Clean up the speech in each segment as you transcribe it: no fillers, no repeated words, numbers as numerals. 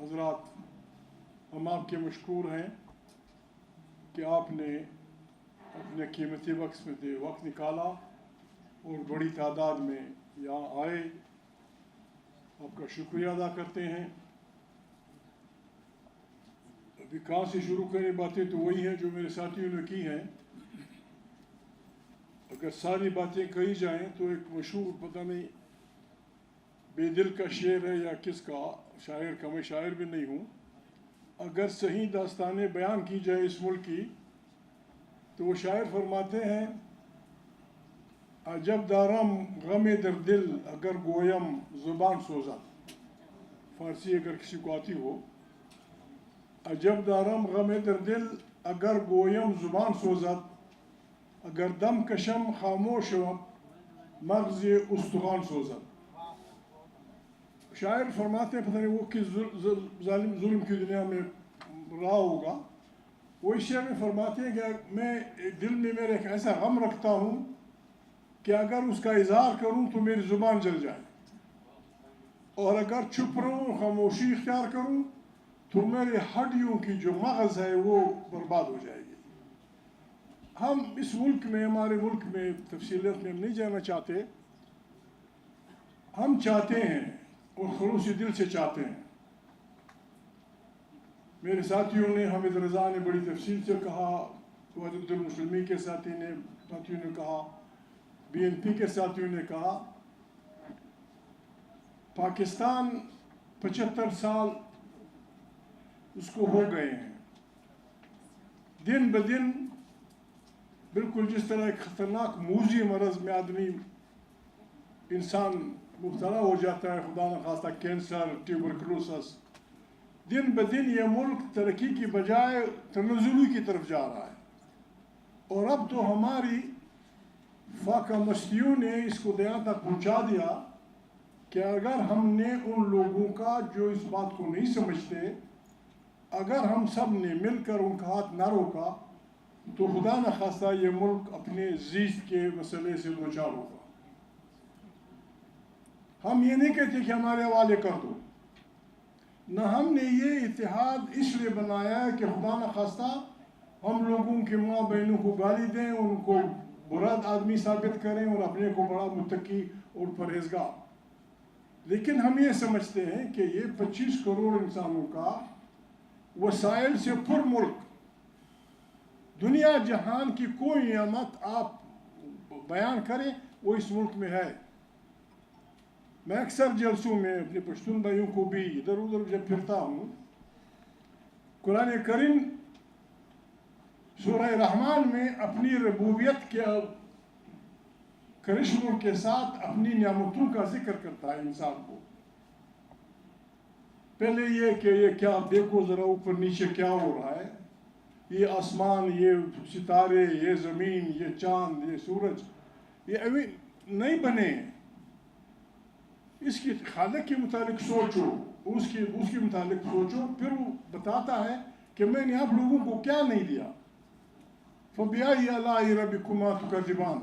حضرات، ہم آپ کے مشکور ہیں کہ آپ نے اپنے قیمتی وقت میں سے وقت نکالا اور بڑی تعداد میں یہاں آئے. آپ کا شکریہ ادا کرتے ہیں. ابھی کہاں سے شروع کریں؟ باتیں تو وہی ہیں جو میرے ساتھیوں نے کی ہیں. اگر ساری باتیں کہی جائیں تو ایک مشہور پتہ نہیں بے دل کا شعر ہے یا کس کا شاعر کا، میں شاعر بھی نہیں ہوں. اگر صحیح داستانیں بیان کی جائے اس ملک کی تو وہ شاعر فرماتے ہیں عجب دارم غم در دل اگر گویم زبان سوزد. فارسی اگر کسی کو آتی ہو، عجب دارم غم در دل اگر گویم زبان سوزد، اگر دم کشم خاموشم مغز استخوان سوزد. شاعر فرماتے ہیں، پتہ نہیں وہ کس ظلم کی دنیا میں رہا ہوگا، وہ اس شعر میں فرماتے ہیں کہ میں دل میں میرے ایک ایسا غم رکھتا ہوں کہ اگر اس کا اظہار کروں تو میری زبان جل جائے، اور اگر چپ رہوں، خاموشی اختیار کروں تو میرے ہڈیوں کی جو مغز ہے وہ برباد ہو جائے گی. ہم اس ملک میں، ہمارے ملک میں تفصیلات میں نہیں جانا چاہتے. ہم چاہتے ہیں اور خلوص دل سے چاہتے ہیں. میرے ساتھیوں نے، حامد رضا نے بڑی تفصیل سے کہا، وحدت المسلمین کے ساتھیوں نے کہا، بی این پی کے ساتھیوں نے کہا، پاکستان 75 سال اس کو ہو گئے ہیں. دن بدن بالکل جس طرح ایک خطرناک موذی مرض میں آدمی انسان مبتلا ہو جاتا ہے، خدا نخواستہ کینسر، ٹیوبرکلوسس، دن بدن یہ ملک ترقی کی بجائے تنزلی کی طرف جا رہا ہے. اور اب تو ہماری فاقہ مستیوں نے اس کو یہاں تک پہنچا دیا کہ اگر ہم نے ان لوگوں کا جو اس بات کو نہیں سمجھتے، اگر ہم سب نے مل کر ان کا ہاتھ نہ روکا تو خدا نخواستہ یہ ملک اپنے زیست کے مسئلے سے دوچار ہوگا. ہم یہ نہیں کہتے کہ ہمارے حوالے کر دو، نہ ہم نے یہ اتحاد اس لیے بنایا ہے کہ خدا نخواستہ ہم لوگوں کے ماں بہنوں کو گالی دیں، ان کو برا آدمی ثابت کریں اور اپنے کو بڑا متقی اور پرہیزگار. لیکن ہم یہ سمجھتے ہیں کہ یہ 25 کروڑ انسانوں کا وسائل سے پر ملک، دنیا جہان کی کوئی نعمت آپ بیان کریں وہ اس ملک میں ہے. میں اکثر جلسوں میں اپنے پشتون بھائیوں کو بھی ادھر ادھر جب پھرتا ہوں، قرآن کریم سورہ رحمان میں اپنی ربوبیت کے کرشموں کے ساتھ اپنی نعمتوں کا ذکر کرتا ہے انسان کو. پہلے یہ کہ یہ کیا دیکھو ذرا اوپر نیچے کیا ہو رہا ہے، یہ آسمان، یہ ستارے، یہ زمین، یہ چاند، یہ سورج، یہ ابھی نہیں بنے. اس کی خالق کے متعلق سوچو، اس کے متعلق سوچو، پھر وہ بتاتا ہے کہ میں نے آپ لوگوں کو کیا نہیں دیا. فَبِأَيِّ آلَاءِ رَبِّكُمَا تُكَذِّبَانِ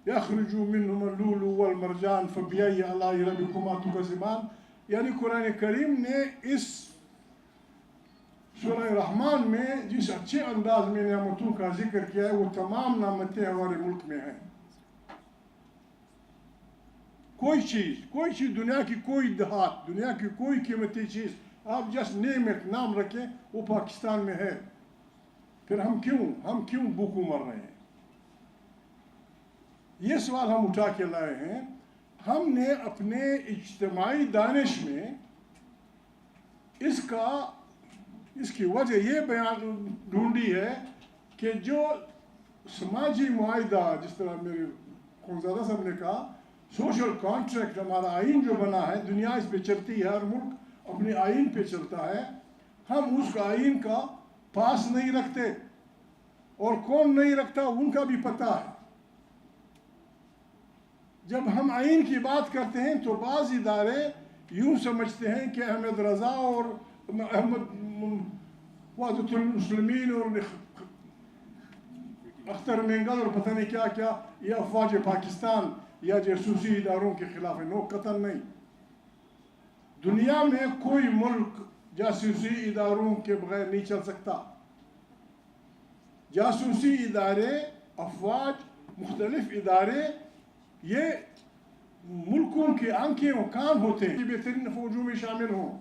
يَخْرُجُ مِنْهُمَا اللُّؤْلُؤُ وَالْمَرْجَانُ فَبِأَيِّ آلَاءِ رَبِّكُمَا تُكَذِّبَانِ. یعنی قرآن کریم نے اس سورہ رحمان میں جس اچھے انداز میں نعمتوں کا ذکر کیا ہے، وہ تمام نعمتیں ہمارے ملک میں ہیں. کوئی چیز دنیا کی کوئی دہات، دنیا کی کوئی قیمتی چیز آپ جسٹ نیم ایک نام رکھیں وہ پاکستان میں ہے. پھر ہم کیوں بھوکوں مر رہے ہیں؟ یہ سوال ہم اٹھا کے لائے ہیں. ہم نے اپنے اجتماعی دانش میں اس کی وجہ یہ بیان ڈھونڈی ہے کہ جو سماجی معاہدہ، جس طرح میرے خونزادہ صاحب نے کہا، سوشل کانٹریکٹ، ہمارا آئین جو بنا ہے، دنیا اس پہ چلتی ہے، ہر ملک اپنے آئین پہ چلتا ہے. ہم اس آئین کا پاس نہیں رکھتے، اور کون نہیں رکھتا ان کا بھی پتہ ہے. جب ہم آئین کی بات کرتے ہیں تو بعض ادارے یوں سمجھتے ہیں کہ احمد رضا اور وحدت المسلمین اور اختر مینگل اور پتہ نہیں کیا کیا، یہ افواج پاکستان یا جاسوسی اداروں کے خلاف ہے. نو، قتل نہیں. دنیا میں کوئی ملک جاسوسی اداروں کے بغیر نہیں چل سکتا. جاسوسی ادارے، افواج، مختلف ادارے یہ ملکوں کے آنکھیں و کان ہوتے ہیں، بہترین فوجوں میں شامل ہوں.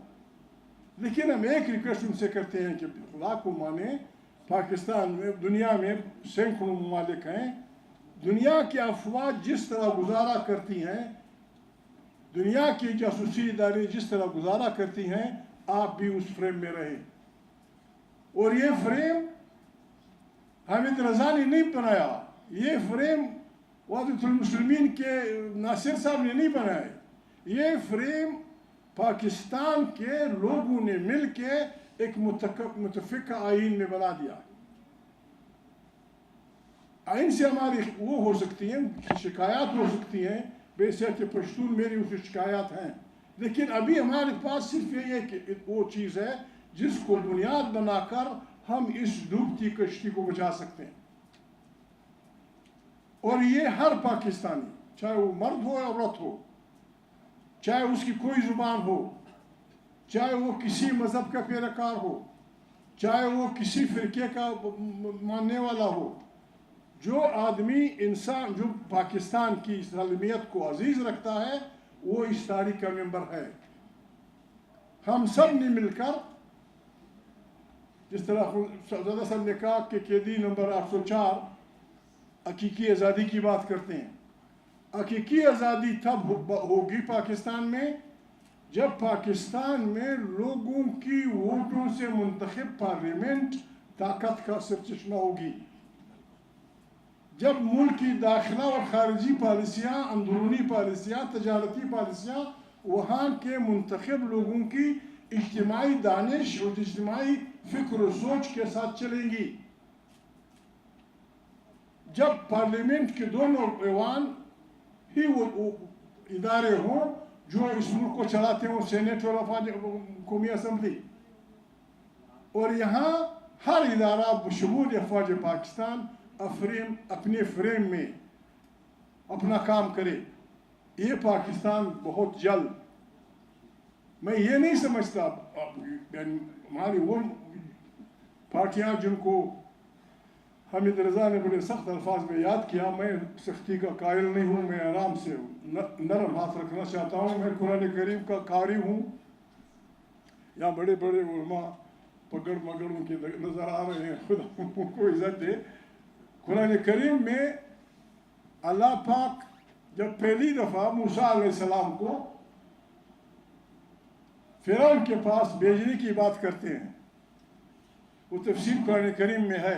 لیکن ہم ایک ریکویسٹ ان سے کرتے ہیں کہ خدا کو مانیں، پاکستان میں، دنیا میں سینکڑوں ممالک ہیں، دنیا کی افواج جس طرح گزارا کرتی ہیں، دنیا کی جاسوسی ادارے جس طرح گزارا کرتی ہیں، آپ بھی اس فریم میں رہیں. اور یہ فریم حامد رضا نے نہیں بنایا، یہ فریم وحدت المسلمین کے ناصر صاحب نے نہیں بنائے، یہ فریم پاکستان کے لوگوں نے مل کے ایک متفقہ آئین میں بنا دیا. آئین سے ہماری وہ ہو سکتی ہیں، شکایات ہو سکتی ہیں، بے شک پشتون میری اس شکایات ہیں، لیکن ابھی ہمارے پاس صرف یہ وہ چیز ہے جس کو بنیاد بنا کر ہم اس ڈوبتی کشتی کو بچا سکتے ہیں. اور یہ ہر پاکستانی، چاہے وہ مرد ہو یا عورت ہو، چاہے اس کی کوئی زبان ہو، چاہے وہ کسی مذہب کا پیروکار ہو، چاہے وہ کسی فرقے کا ماننے والا ہو، جو آدمی انسان جو پاکستان کی سالمیت کو عزیز رکھتا ہے وہ اس تاریخ کا ممبر ہے. ہم سب نے مل کر، جس طرح زیادہ صاحب نے کہا کہ قیدی نمبر 804 حقیقی آزادی کی بات کرتے ہیں. حقیقی آزادی تب ہوگی پاکستان میں جب پاکستان میں لوگوں کی ووٹوں سے منتخب پارلیمنٹ طاقت کا سرچشمہ ہوگی، جب ملک کی داخلہ اور خارجی پالیسیاں، اندرونی پالیسیاں، تجارتی پالیسیاں وہاں کے منتخب لوگوں کی اجتماعی دانش اور اجتماعی فکر و سوچ کے ساتھ چلیں گی. جب پارلیمنٹ کے دونوں ایوان ہی وہ ادارے ہوں جو اس ملک کو چلاتے ہوں، سینیٹ اور قومی اسمبلی، اور یہاں ہر ادارہ بشمول افواج پاکستان اپنے فریم میں اپنا کام کرے، یہ پاکستان بہت جلد، میں یہ نہیں سمجھتا ہماری وہ پارٹیاں جن کو حامد رضا نے بڑے سخت الفاظ میں یاد کیا، میں سختی کا قائل نہیں ہوں، میں آرام سے نرم ہاتھ رکھنا چاہتا ہوں. میں قرآن کریم کا قاری ہوں. یہاں بڑے بڑے علماء پگڑ مگڑوں کے نظر آ رہے ہیں، خدا کو عزت دے. قرآن کریم میں اللہ پاک جب پہلی دفعہ موسیٰ علیہ السلام کو فرعون کے پاس بھیجنے کی بات کرتے ہیں، وہ تفسیر قرآن کریم میں ہے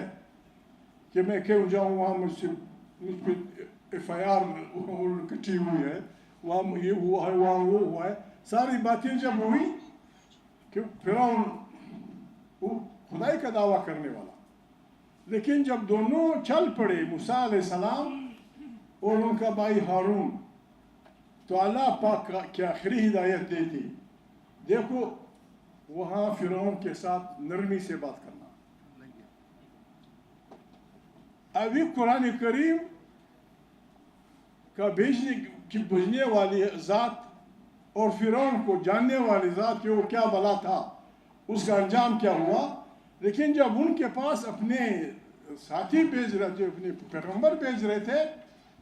کہ میں کیوں جاؤں وہاں مجھ پہ FIR کٹی ہوئی ہے، وہاں یہ ہوا ہے، وہاں وہ ہوا ہے. ساری باتیں جب ہوئی کہ فرعون وہ خدائی کا دعویٰ کرنے والا، لیکن جب دونوں چل پڑے موسیٰ علیہ السلام اور ان کا بھائی ہارون، تو اللہ پاک کی آخری ہدایت دے دی، دیکھو وہاں فرعون کے ساتھ نرمی سے بات کرنا. ابھی قرآن کریم کا بھیجنے والی ذات اور فرعون کو جاننے والی ذات کہ وہ کیا بلا تھا، اس کا انجام کیا ہوا. لیکن جب ان کے پاس اپنے ساتھی بھیج رہے تھے، اپنے پیغمبر بھیج رہے تھے،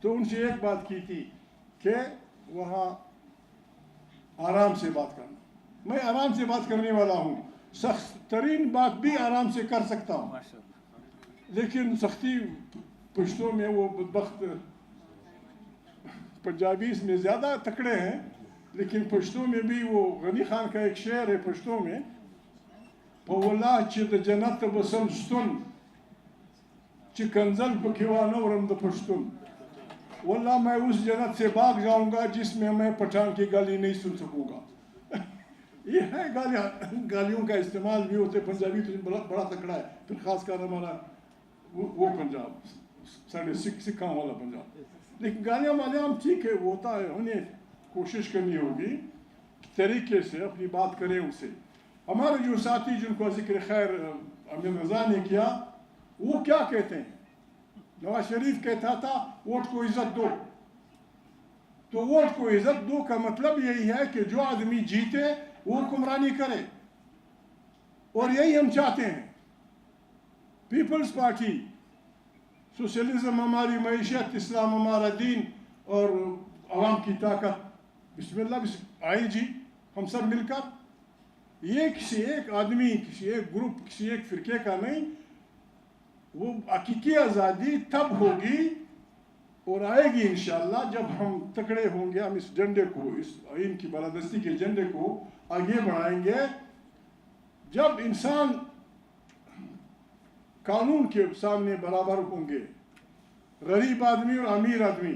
تو ان سے ایک بات کی تھی کہ وہاں آرام سے بات کرنا. میں آرام سے بات کرنے والا ہوں، سخت ترین بات بھی آرام سے کر سکتا ہوں، لیکن سختی پشتوں میں وہ بدبخت پنجابی اس میں زیادہ تکڑے ہیں، لیکن پشتوں میں بھی وہ غنی خان کا ایک شعر ہے پشتوں میں، پولا چد جنت بسم ستن چکنزل پکیوانو رمد پشتن. واللہ میں اس جنت سے بھاگ جاؤں گا جس میں میں پٹھان کی گالی نہیں سن سکوں گا. یہ ہے گالیوں کا استعمال بھی ہوتے. پنجابی تو بڑا تکڑا ہے، پھر خاص کر ہمارا وہ پنجاب سارے سکھاں والا پنجاب. لیکن گالیاں مالیاں ٹھیک ہے، وہ ہوتا ہے، انہیں کوشش کرنی ہوگی طریقے سے اپنی بات کریں ان سے. ہمارے جو ساتھی جن کو ذکر خیر حامد رضا نے کیا، وہ کیا کہتے ہیں؟ نواز شریف کہتا تھا ووٹ کو عزت دو. تو ووٹ کو عزت دو کا مطلب یہی ہے کہ جو آدمی جیتے وہ حکمرانی کرے. اور یہی ہم چاہتے ہیں. پیپلز پارٹی، سوشلزم ہماری معیشت، اسلام ہمارا دین اور عوام کی طاقت. بسم اللہ آئی جی ہم سب مل کر. یہ کسی ایک آدمی، کسی ایک گروپ، کسی ایک فرقے کا نہیں. وہ حقیقی آزادی تب ہوگی اور آئے گی انشاءاللہ جب ہم تکڑے ہوں گے. ہم اس جھنڈے کو، اس آئین کی بالادستی کے جھنڈے کو آگے بڑھائیں گے. جب انسان قانون کے سامنے برابر ہوں گے، غریب آدمی اور امیر آدمی.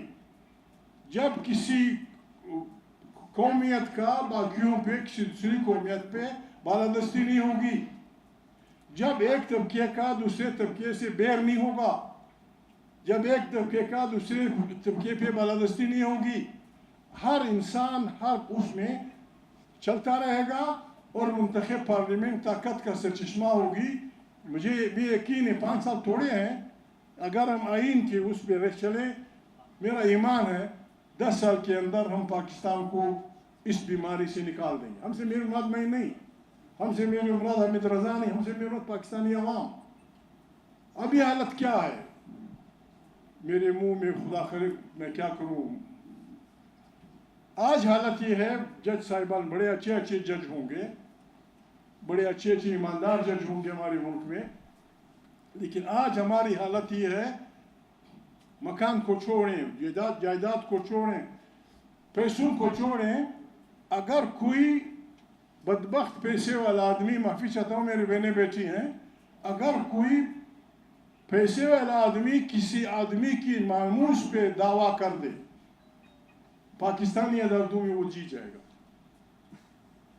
جب کسی قومیت کا باقیوں پہ، کسی دوسری قومیت پہ بالادستی نہیں ہوگی. جب ایک طبقے کا دوسرے طبقے سے بیر نہیں ہوگا. جب ایک طبقے کا دوسرے طبقے پہ بالادستی نہیں ہوگی. ہر انسان ہر اس میں چلتا رہے گا اور منتخب پارلیمنٹ طاقت کا سرچشمہ ہوگی. مجھے بھی یقین ہے 5 سال تھوڑے ہیں. اگر ہم آئین کے اس پہ رہ چلیں، میرا ایمان ہے 10 سال کے اندر ہم پاکستان کو اس بیماری سے نکال دیں گے. ہم سے میری مراد میں نہیں، ہم سے میری مراد حمید رضا نہیں، ہم سے میری مراد پاکستانی عوام. ابھی حالت کیا ہے؟ میرے منہ میں خدا کرے میں کیا کروں. آج حالت یہ ہے، جج صاحبان بڑے اچھے اچھے جج ہوں گے، بڑے اچھے اچھے ایماندار جج ہوں گے ہمارے ملک میں. لیکن آج ہماری حالت یہ ہے، مکان کو چھوڑیں، جائیداد کو چھوڑیں، پیسوں کو چھوڑیں. اگر کوئی بدبخت پیسے والا آدمی، معافی چاہتا ہوں میری بہنیں بیٹھی ہیں، اگر کوئی پیسے والا آدمی کسی آدمی کی ناموس پہ دعویٰ کر دے، پاکستانی عدالتوں میں وہ جیت جائے گا.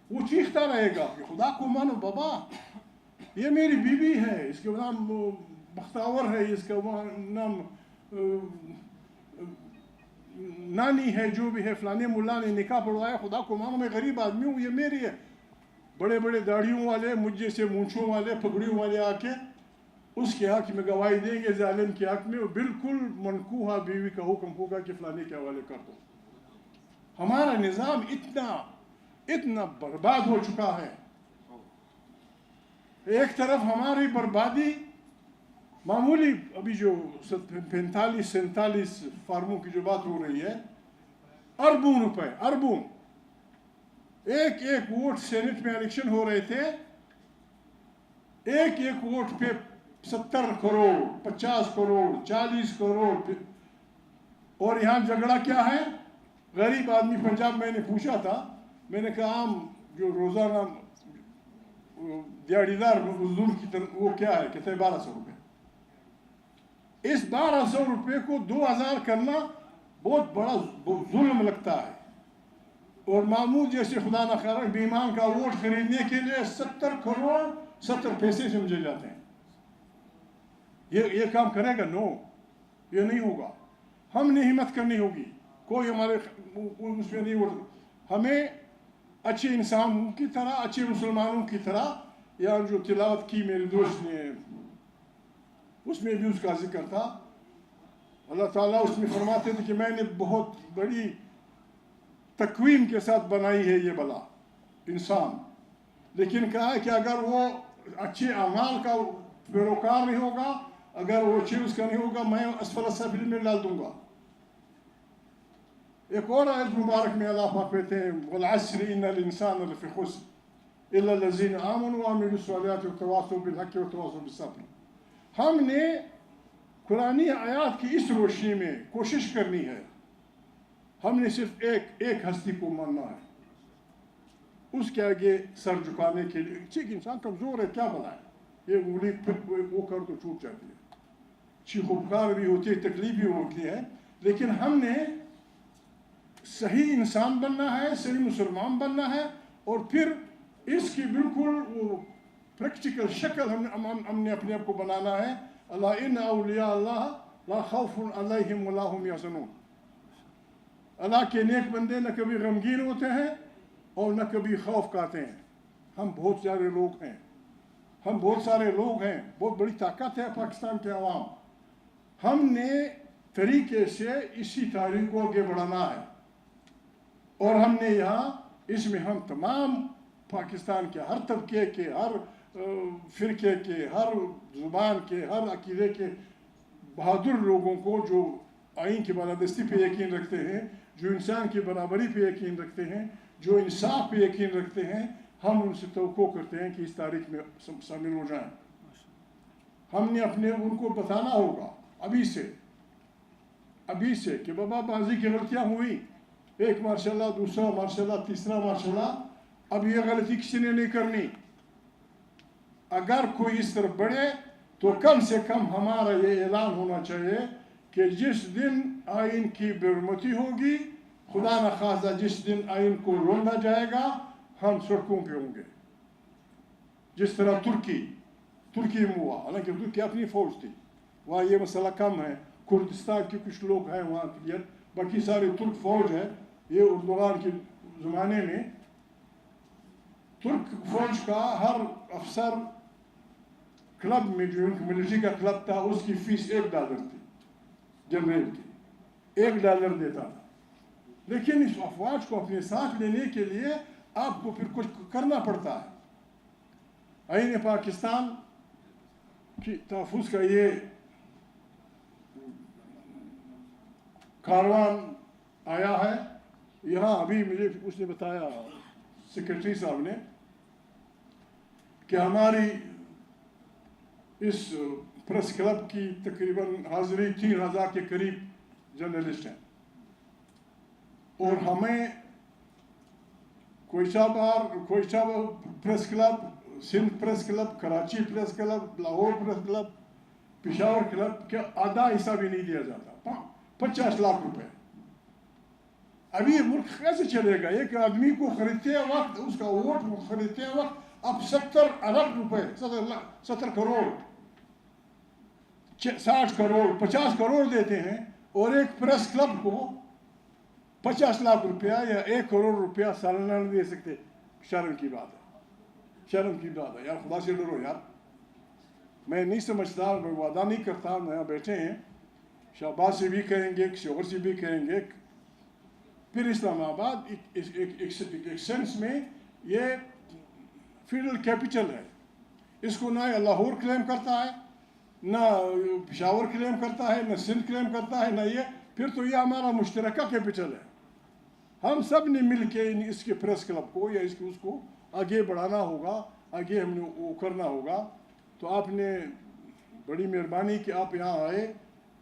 وہ چیختا رہے گا کہ خدا کو مانو بابا، یہ میری بیوی ہے، اس کا نام بختاور ہے، اس کا نام نانی ہے، جو بھی ہے، فلانے ملا نے نکاح پڑھوایا، خدا کو مانو میں غریب آدمی ہوں، یہ میری ہے. بڑے بڑے داڑھیوں والے، مجھ جیسے مونچھوں والے، پگڑیوں والے آ کے اس کے حق میں گواہی دیں گے، ظالم کے حق میں. بالکل منقوہ بیوی کا حکم ہوگا کہ فلانے کے حوالے کر دو. ہمارا نظام اتنا برباد ہو چکا ہے. ایک طرف ہماری بربادی معمولی، ابھی جو 45-47 فارموں کی جو بات ہو رہی ہے، اربوں روپے، اربوں. ایک ووٹ سینٹ میں الیکشن ہو رہے تھے، ایک ووٹ پہ 70 کروڑ، 50 کروڑ، 40 کروڑ. اور یہاں جھگڑا کیا ہے؟ غریب آدمی. پنجاب میں نے پوچھا تھا، میں نے کہا عام جو روزانہ دیہڑی دار مزدور کی طرف وہ کیا ہے؟ کہتے ہیں 1200 روپے. اس 1200 روپے کو 2000 کرنا بہت بڑا ظلم لگتا ہے. اور معمول جیسے خدا نخواستہ بیمان کا ووٹ خریدنے کے لیے 70 کروڑ 70 پیسے سمجھے جاتے ہیں. یہ کام کرے گا؟ نو، یہ نہیں ہوگا. ہم نے ہمت کرنی ہوگی. کوئی ہمارے اس میں نہیں ووٹ. ہمیں اچھے انسانوں کی طرح، اچھے مسلمانوں کی طرح، یا جو تلاوت کی میرے دوست نے، اس میں بھی اس کا ذکر تھا. اللہ تعالیٰ اس میں فرماتے تھے کہ میں نے بہت بڑی تقویم کے ساتھ بنائی ہے یہ بلا انسان. لیکن کہا ہے کہ اگر وہ اچھے اعمال کا پیروکار نہیں ہوگا، اگر وہ چیز کا نہیں ہوگا، میں اسفل السافلین میں ڈال دوں گا. ایک اور آیت مبارک میں اللہ پاک کہتے ہیں وَالْعَصْرِ إِنَّ الْإِنسَانَ لَفِي خُسْرٍ إِلَّا الَّذِينَ آمَنُوا وَعَمِلُوا الصَّالِحَاتِ وَتَوَاصَوْا بِالْحَقِّ وَتَوَاصَوْا بِالصَّبْرِ. ہم نے قرآنی آیات کی اس روشنی میں کوشش کرنی ہے. ہم نے صرف ایک ہستی کو ماننا ہے، اس کے آگے سر جھکانے کے لیے. ٹھیک، انسان کمزور ہے، کیا بلا ہے، یہ انگلی وہ کر تو چھوٹ جاتی ہے، چیخ و پکار بھی ہوتی ہے، تکلیف بھی ہوتی ہے. لیکن ہم نے صحیح انسان بننا ہے، صحیح مسلمان بننا ہے، اور پھر اس کی بالکل وہ پریکٹیکل شکل ہم نے اپنے آپ کو بنانا ہے. اللہ ان اولیاء اللہ لا خوف علیہم ولا هم یحزنون. اللہ کے نیک بندے نہ کبھی غمگین ہوتے ہیں اور نہ کبھی خوف کھاتے ہیں. ہم بہت سارے لوگ ہیں، بہت بڑی طاقت ہے پاکستان کے عوام. ہم نے طریقے سے اسی تاریخ کو آگے بڑھانا ہے. اور ہم نے یہاں اس میں ہم تمام پاکستان کے ہر طبقے کے، ہر فرقے کے، ہر زبان کے، ہر عقیدے کے بہادر لوگوں کو جو آئین کی بالادستی پہ یقین رکھتے ہیں، جو انسان کی برابری پہ یقین رکھتے ہیں، جو انصاف پہ یقین رکھتے ہیں، ہم ان سے توقع کرتے ہیں کہ اس تاریخ میں شامل ہو جائیں۔ ہم نے ان کو بتانا ہوگا ابھی سے کہ بابا بازی کی غلطیاں ہوئی، ایک مارشاء اللہ، دوسرا مارشاء اللہ، تیسرا مارشاء اللہ، اب یہ غلطی کسی نے نہیں کرنی۔ اگر کوئی اس طرف بڑھے تو کم سے کم ہمارا یہ اعلان ہونا چاہیے کہ جس دن آئین کی برمتی ہوگی، خدا نخواستہ جس دن آئین کو روندا جائے گا، ہم سڑکوں پہ ہوں گے، جس طرح ترکی میں ہوا۔ حالانکہ ترکی اپنی فوج تھی، وہاں یہ مسئلہ کم ہے، کردستان کے کچھ لوگ ہیں وہاں کلیئر، باقی ساری ترک فوج ہے۔ یہ اردوغان کے زمانے میں ترک فوج کا ہر افسر کلب میں، جو ملٹری کا کلب تھا، اس کی فیس $1 تھی، جنرل کی $1 دیتا تھا۔ لیکن اس افواج کو اپنے ساتھ لینے کے لیے آپ کو پھر کچھ کرنا پڑتا ہے۔ آئین پاکستان کی تحفظ کا یہ کاروان آیا ہے یہاں۔ ابھی مجھے اس نے بتایا سیکرٹری صاحب نے کہ ہماری اس پریس کلب کی تقریباً حاضری 3000 کے قریب جرنلسٹ ہیں، اور ہمیں Quetta press club, Sindh press club, Karachi press club, Lahore press club, Peshawar club کا آدھا حصہ بھی نہیں دیا جاتا، 50 لاکھ روپے۔ ابھی یہ ملک کیسے چلے گا؟ ایک آدمی کو خریدتے وقت، اس کا ووٹ خریدتے وقت اب 70 ارب روپے، 70 کروڑ، 60 کروڑ، 50 کروڑ دیتے ہیں، اور ایک پریس کلب کو 50 لاکھ روپیہ یا 1 کروڑ روپیہ سالانہ نہیں دے سکتے۔ شرم کی بات ہے، شرم کی بات ہے یار، خدا سے ڈرو یار۔ میں نہیں سمجھتا، میں وعدہ نہیں کرتا، یہاں بیٹھے ہیں، شہباز سے بھی کہیں گے، کسی اور سے بھی کہیں گے، پھر اسلام آباد ایک سینس میں یہ فیڈرل کیپٹل ہے، اس کو نہ لاہور کلیم کرتا ہے، نہ پشاور کلیم کرتا ہے، نہ سندھ کلیم کرتا ہے، نہ یہ، پھر تو یہ ہمارا مشترکہ کیپٹل ہے۔ ہم سب نے مل کے اس کے پریس کلب کو یا اس کو آگے بڑھانا ہوگا، آگے ہم نے وہ کرنا ہوگا۔ تو آپ نے بڑی مہربانی کہ آپ یہاں آئے۔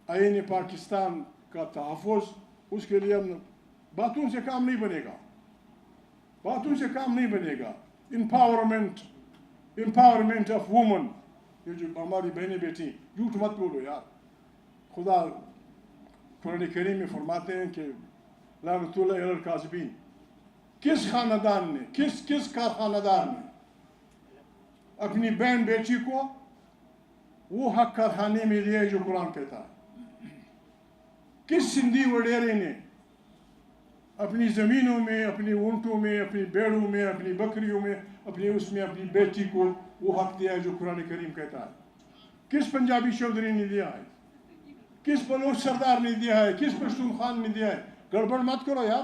آئین پاکستان کا تحفظ، اس کے لیے ہم باتوں سے کام نہیں بنے گا، باتوں سے کام نہیں بنے گا۔ امپاورمنٹ آف وومن، یہ جو ہماری بہنیں بیٹھی، جھوٹ مت بولو یار۔ خدا قرآن کریم میں فرماتے ہیں کہ لعنت اللہ علی الکاذبین۔ کس خاندان نے، کس کا خاندان نے اپنی بہن بیٹی کو وہ حق کارخانے میں لیا جو قرآن کہتا ہے؟ کس سندھی وڈیرے نے اپنی زمینوں میں، اپنی اونٹوں میں، اپنی بیڑوں میں، اپنی بکریوں میں، اپنی بیٹی کو وہ حق دیا ہے جو قرآن کریم کہتا ہے؟ کس پنجابی چودھری نے دیا ہے؟ کس بلوچ سردار نے دیا ہے؟ کس پشتون خان نے دیا ہے؟ گڑبڑ مت کرو یار،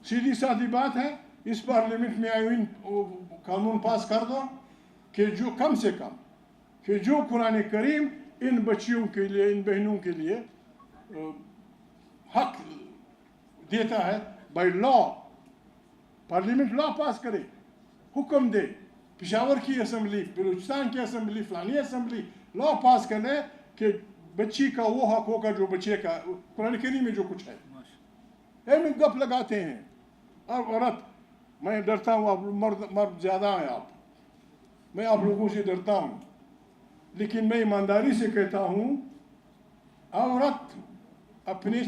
سیدھی سادھی بات ہے۔ اس پارلیمنٹ میں آئین قانون پاس کر دو کہ جو کم سے کم کہ جو قرآن کریم ان بچیوں کے لیے، ان بہنوں کے لیے حق دیتا ہے بائی لا، پارلیمنٹ لا پاس کرے، حکم دے، پشاور کی اسمبلی، بلوچستان کی اسمبلی، فلانی اسمبلی لا پاس کرے کہ بچی کا وہ حق ہوگا جو بچے کا قرآن کریم میں جو کچھ ہے۔ میں گپ لگاتے ہیں، اور عورت، میں ڈرتا ہوں، آپ مرد زیادہ ہیں، میں آپ لوگوں سے ڈرتا ہوں، لیکن میں ایمانداری سے کہتا ہوں، عورت اپنے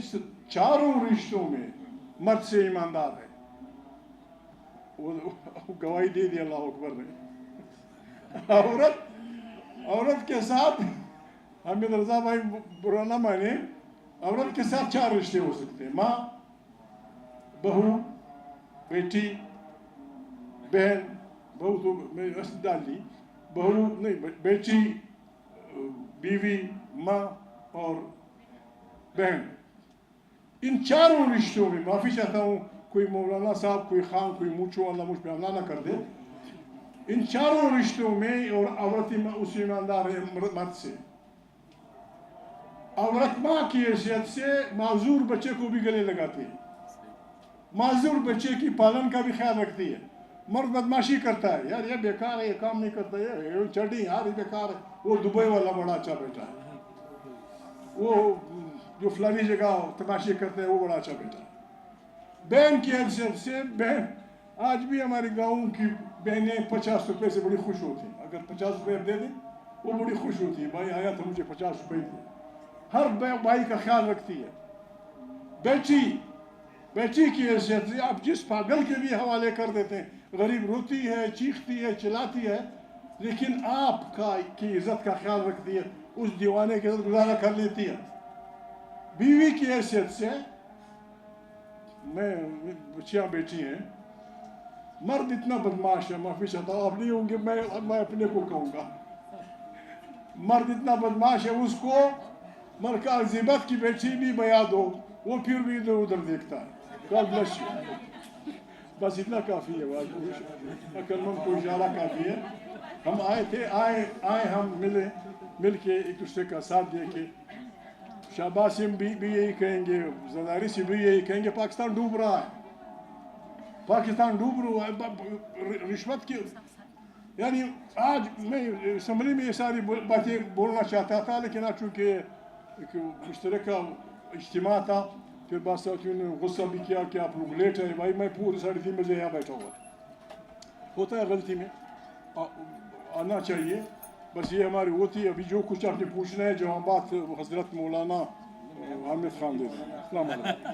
چاروں رشتوں میں مرد سے ایماندار ہے۔ وہ گواہی دے دی اللہ اکبر نے۔ عورت کے ساتھ، حامد رضا بھائی برا نہ مانے، عورت کے ساتھ 4 رشتے ہو سکتے ہیں: ماں، بہو، بیٹی، بہن، بہو تو میں رشت ڈال دی، بہو نہیں، بیٹی، بیوی، ماں اور بہن۔ ان چاروں رشتوں میں، معافی چاہتا ہوں، کوئی مولانا صاحب، کوئی خان، کوئی موچو، اللہ مجھ پہ حملہ نہ کر دے، ان چاروں رشتوں میں اور عورت اس ایماندار مرد سے، عورت ماں کی حیثیت سے معذور بچے کو بھی گلے لگاتی ہے، معذور بچے کی پالن کا بھی خیال رکھتی ہے۔ مرد بدماشی کرتا ہے، یار یہ بیکار ہے، یہ کام نہیں کرتا، یہ چڑھی یار یہ بیکار ہے، وہ دبئی والا بڑا اچھا بیٹا ہے، وہ جو فلانی جگہ تماشے کرتے ہیں وہ بڑا اچھا بیٹا ہے۔ بہن کی حیثیت سے، بہن آج بھی ہماری گاؤں کی بہنیں 50 روپے سے بڑی خوش ہوتی ہیں، اگر 50 روپے دے دیں وہ بڑی خوش ہوتی ہے، بھائی آیا تھا مجھے 50 روپے دے، ہر بھائی کا خیال رکھتی ہے۔ بیٹی کی حیثیت سے آپ جس پاگل کے بھی حوالے کر دیتے ہیں، غریب روتی ہے، چیختی ہے، چلاتی ہے، لیکن آپ کی عزت کا خیال رکھتی ہے، اس دیوانے کے ساتھ گزارا کر لیتی ہے۔ بیوی کی حیثیت سے، میں بچیاں بیٹی ہیں، مرد اتنا بدماش ہے، معافی چاہتا ہوں آپ نہیں ہوں گے، میں اپنے کو کہوں گا، مرد اتنا بدماش ہے، اس کو ملکہ زیبت کی بیٹی بھی بیاد ہو وہ پھر بھی ادھر ادھر دیکھتا ہے۔ God bless you۔ بس اتنا کافی ہے، عقل مند کو اشارہ کافی ہے۔ ہم آئے تھے، آئے ہم مل کے ایک دوسرے کا ساتھ دے کے، شہباز سے بھی یہی کہیں گے، زرداری سے بھی یہی کہیں گے، پاکستان ڈوب رہا ہے، پاکستان ڈوب رہا ہے رشوت کی۔ یعنی آج میں اسمبلی میں یہ ساری باتیں بولنا چاہتا تھا، لیکن آج چونکہ ایک مشترکہ اجتماع تھا، پھر بعض ساتھیوں نے غصہ بھی کیا کہ آپ لوگ لیٹ آئے۔ بھائی میں پورے 3:30 بجے یہاں بیٹھا ہوا ہوتا ہے، غلطی میں آنا چاہیے، بس یہ ہماری وہ تھی۔ ابھی جو کچھ آپ نے پوچھنا ہے جوابات حضرت مولانا حامد خان دے دیں۔ السلام علیکم۔